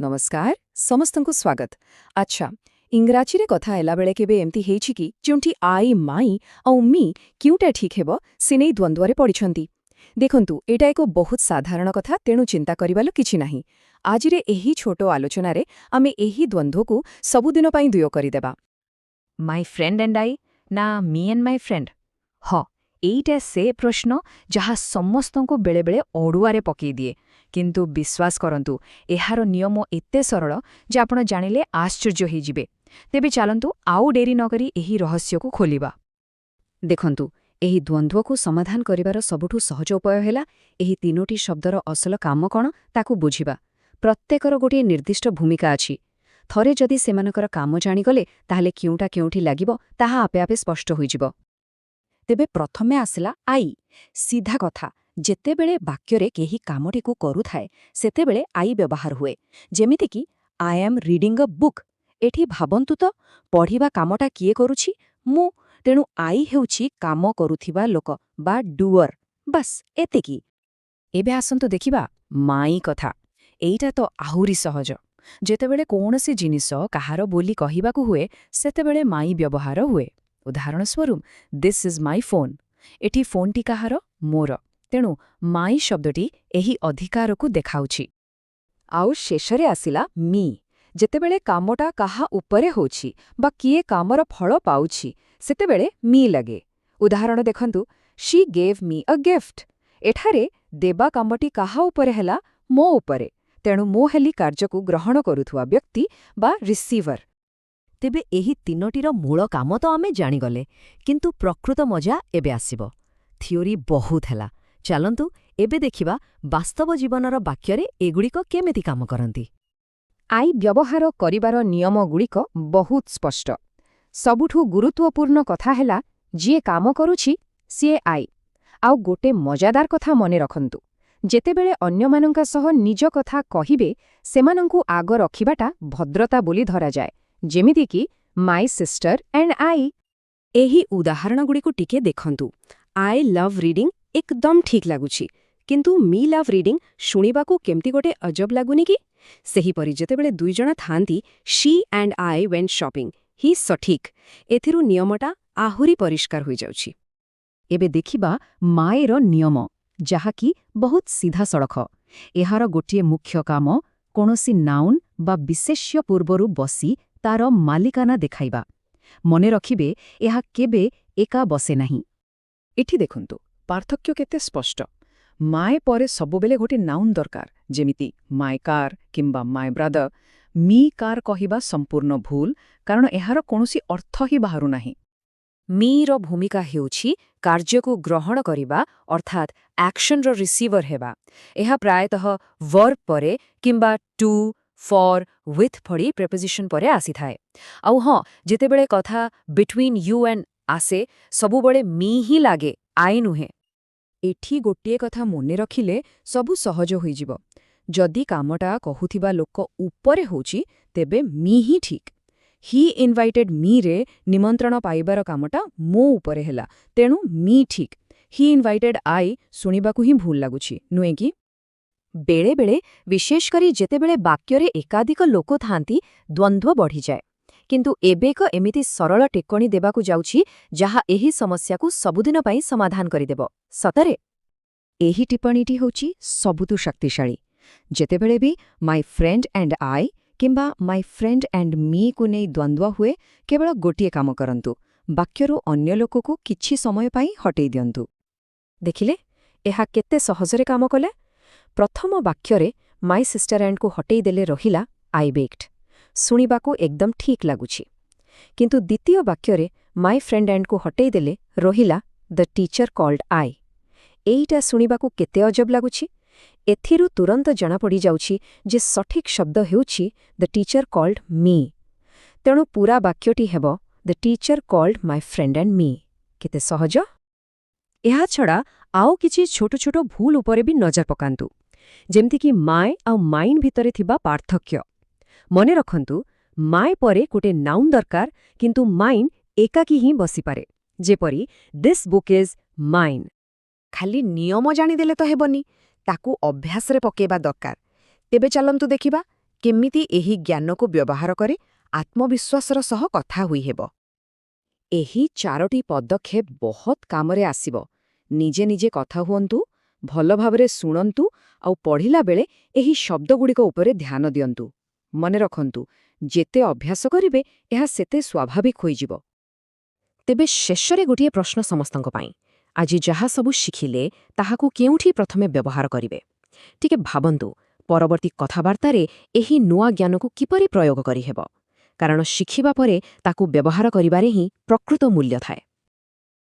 नमस्कार समस्तंकु स्वागत अच्छा इंग्राजीरे कथा हेला बेले केबे एमती हेछि कि जोंठी आई माई औ मी क्यूटा ठीक हेबो सिनै द्वंद्वरे पडिछंती देखंतु एटा एको बहुत साधारण कथा तेणु चिंता करिबालो किछि नाही आजिरे एही छोटो आलोचनारे आमे एही द्वंद्वकु सबुदिन पई दुयो करिदेबा माई फ्रेंड एंड आई ना मी एंड माई फ्रेंड ह एइटा से प्रश्न जहा समस्तंको बेले बेले अडुआरे पकई दिए किंतु विश्वास करंतु एहार नियम एते सरल जे आपण जानिले आश्चर्य होई जिवे तेबे चलंतु आउ डेरी नकरी एही रहस्य को खोलिबा देखंतु एही द्वंद्व को समाधान करिवार सबुठु सहज उपाय हेला एही तीनोटी शब्दर असल काम कोन ताकू बुझिबा प्रत्येकर गोटे निर्दिष्ट भूमिका अछि थरे जदि सेमानकर काम जानि गले ताहाले क्यूटा क्यूठी लागिबो ताहा आपे आपे स्पष्ट होई जिवो तेबे प्रथमे आसला आई सीधा कथा जेतेबेले वाक्यरे केही कामटीकु करुथाए सेतेबेले आई व्यवहार हुए जेमिति कि I am reading a book एठी भाबंतु तो पढ़िबा कामटा किए करुछि मु तेणु आई हेउछि काम करुथिबा लोक बा डुअर बस एतिकी एबे आसंतु देखिबा माई कथा एइटा तो आहुरी सहज जेतेबेले कोनोसी जिनिस काहार बोली कहिबाकु हुए सेतेबेले माई व्यवहार हुए उदाहरण स्वरूप दिस इज माई फोन एठी फोनटी काहार मोर तेणु माई शब्दटी एही अधिकारकु देखाउछि आउ शेषरे आसिला मी जेतेबेले कामटा काहा उपरे होछि बा किए कामर फळ पाउछि सेतेबेले मी लगे उदाहरण देखंतु she gave me a gift एठारे देबा कामटी काहा उपरे हेला मो उपरे तेणु मो हेली कार्यकु ग्रहण करुथुवा व्यक्ति बा रिसीवर तेबे एही तीनोटीर मूल काम तो आमे जानिगले किंतु प्रकृत मजा एबे आसिबो थियोरी बहुत हेला चलंतु एबे देखिबा वास्तव जीवनर वाक्यरे एगुड़िक केमिति काम करंती आई व्यवहार करिबार नियम गुड़िक बहुत स्पष्ट सबुठु गुरुत्वपूर्ण कथा हेला जिए काम करुछि सिए आई आउ गोटे मजादार कथा मने रखंतु जेतेबेले अन्यमानंका सह निज कथा कहिबे सेमानंकु आग रखिबाटा भद्रता बोली धरा जाए जेमिति कि माई सिस्टर एंड आई एही उदाहरणगुड़िकु टिके देखंतु आई लव रीडिंग एकदम ठीक लागुछि किंतु मी लव रीडिंग शुणिबाकू केमती गोटे अजब लागुनी कि सेहीपरि जेतेबेले दुई जण थांती she and I went shopping ही सठिक एथिरु नियमटा आहुरी परिष्कार होई जाउछि एबे देखिबा माएर नियम जाहाकि बहुत सीधा सड़क एहार गोटिए मुख्य काम कोनोसी नाउन बा विशेष्य पूर्वरु बसी तार मालिकाना देखाइबा मने रखिबे एहा केबे एका बसे नाही एठी देखंतु पार्थक्य केते स्पष्ट माय परे सबुबेले गोटे नाउन दरकार जेमिति माय कार किंबा माय ब्रदर मी कार कहिबा संपूर्ण भूल कारण एहार कोनोसी अर्थ ही बाहरु नाही मीर भूमिका हेउछि कार्यकु ग्रहण करिबा अर्थात एक्शन रो रिसीवर हेबा एहा प्रायतः वर्ब परे किंबा टू फॉर विथ फड़ी प्रेपोजिशन परे आसी थाए आउ हाँ जेतेबेले कथा बिटवीन यू एंड आसे सबुबळे मी ही लागे आई नुहे एठी गोटिए कथा मने रखिले सबु सहज होई जिवो जदि कामटा कहुथिबा लोक उपरे होछि तेबे मी ही ठीक ही इनवाइटेड मी रे निमंत्रण पाइबार कामटा मो उपरे हेला तेणु मी ठीक ही इनवाइटेड आई सुनिबाकू ही भूल लागुछि नुहे कि बेले बेले विशेष करी जेतेबेले वाक्यरे एकाधिक लोक थांती द्वंद्व बढ़ी जाए किंतु एबेक एमिति सरल टेक्कणी देबाकू जाउछि जहा एही समस्याकू सबुदिन पई समाधान करिदेब सतरे एही टिप्पणीटी होछि सबुतु शक्तिशाली जेतेबेले भी माई फ्रेंड एंड आई किंबा माई फ्रेंड एंड मी को नै द्वंद्व हुए केवल गोटिए काम करंतु वाक्यरू अन्य लोककू किछि समय पई हटेई दियंतु देखिले एहा केते सहजरे काम कले प्रथम वाक्यरे माई सिस्टर एंड को हटेई देले रहिला आई बेक्ड सुनिबाकू एकदम ठीक लागुछि किंतु द्वितीय वाक्यरे माई फ्रेंड एंड को हटेई देले रहिला द टीचर कॉल्ड आई एइटा सुनिबाकू केते अजब लागुछि एथिरु तुरंत जଣା पड़ी जाउछि जे सठिक शब्द हेउछि द टीचर कॉल्ड मी तेणु पूरा वाक्यटी हेबो the teacher called my friend and me केते सहज एहा छड़ा आउ किछि छोटो छोटो भूल उपरे भी नजर पकांतु जेमति कि माय आ माइन भितरे थिबा पार्थक्य मने रखंतु माय परे गोटे नाउन दरकार किंतु माइन एकाकी ही बसी पारे जेपरी दिस बुक इज माइन खाली नियम जानी देले तो हेबनी ताकू अभ्यास रे पकेबा दरकार तेबे चलंतु देखिबा କେମିତି ଏହି ଜ୍ଞାନକୁ ବ୍ୟବହାର କରେ ଆତ୍ମବିଶ୍ୱାସର ସହ କଥା ହୋଇହେବ। ଏହି 4ଟି ପଦକ୍ଷେପ ବହୁତ କାମରେ ଆସିବ। ନିଜେ ନିଜେ କଥା ହୁଅନ୍ତୁ, ଭଲ ଭାବରେ ଶୁଣନ୍ତୁ ଆଉ ପଢ଼ିଲା ବେଳେ ଏହି ଶବ୍ଦଗୁଡ଼ିକ ଉପରେ ଧ୍ୟାନ ଦିଅନ୍ତୁ। ମନେ ରଖନ୍ତୁ, ଯେତେ ଅଭ୍ୟାସ କରିବେ ଏହା ସେତେ ସ୍ୱାଭାବିକ ହୋଇଯିବ। ତେବେ ଶେଷରେ ଗୋଟିଏ ପ୍ରଶ୍ନ ସମସ୍ତଙ୍କ ପାଇଁ। ଆଜି ଯାହା ସବୁ ଶିଖିଲେ ତାହାକୁ କେଉଁଠି ପ୍ରଥମେ ବ୍ୟବହାର କରିବେ? ଟିକେ ଭାବନ୍ତୁ, ପରବର୍ତ୍ତୀ କଥାବାର୍ତ୍ତାରେ ଏହି ନୂଆ ଜ୍ଞାନକୁ କିପରି ପ୍ରୟୋଗ କରିହେବ। କାରଣ ଶିଖିବା ପରେ ତାକୁ ବ୍ୟବହାର କରିବାରେ ହିଁ ପ୍ରକୃତ ମୂଲ୍ୟ ଥାଏ।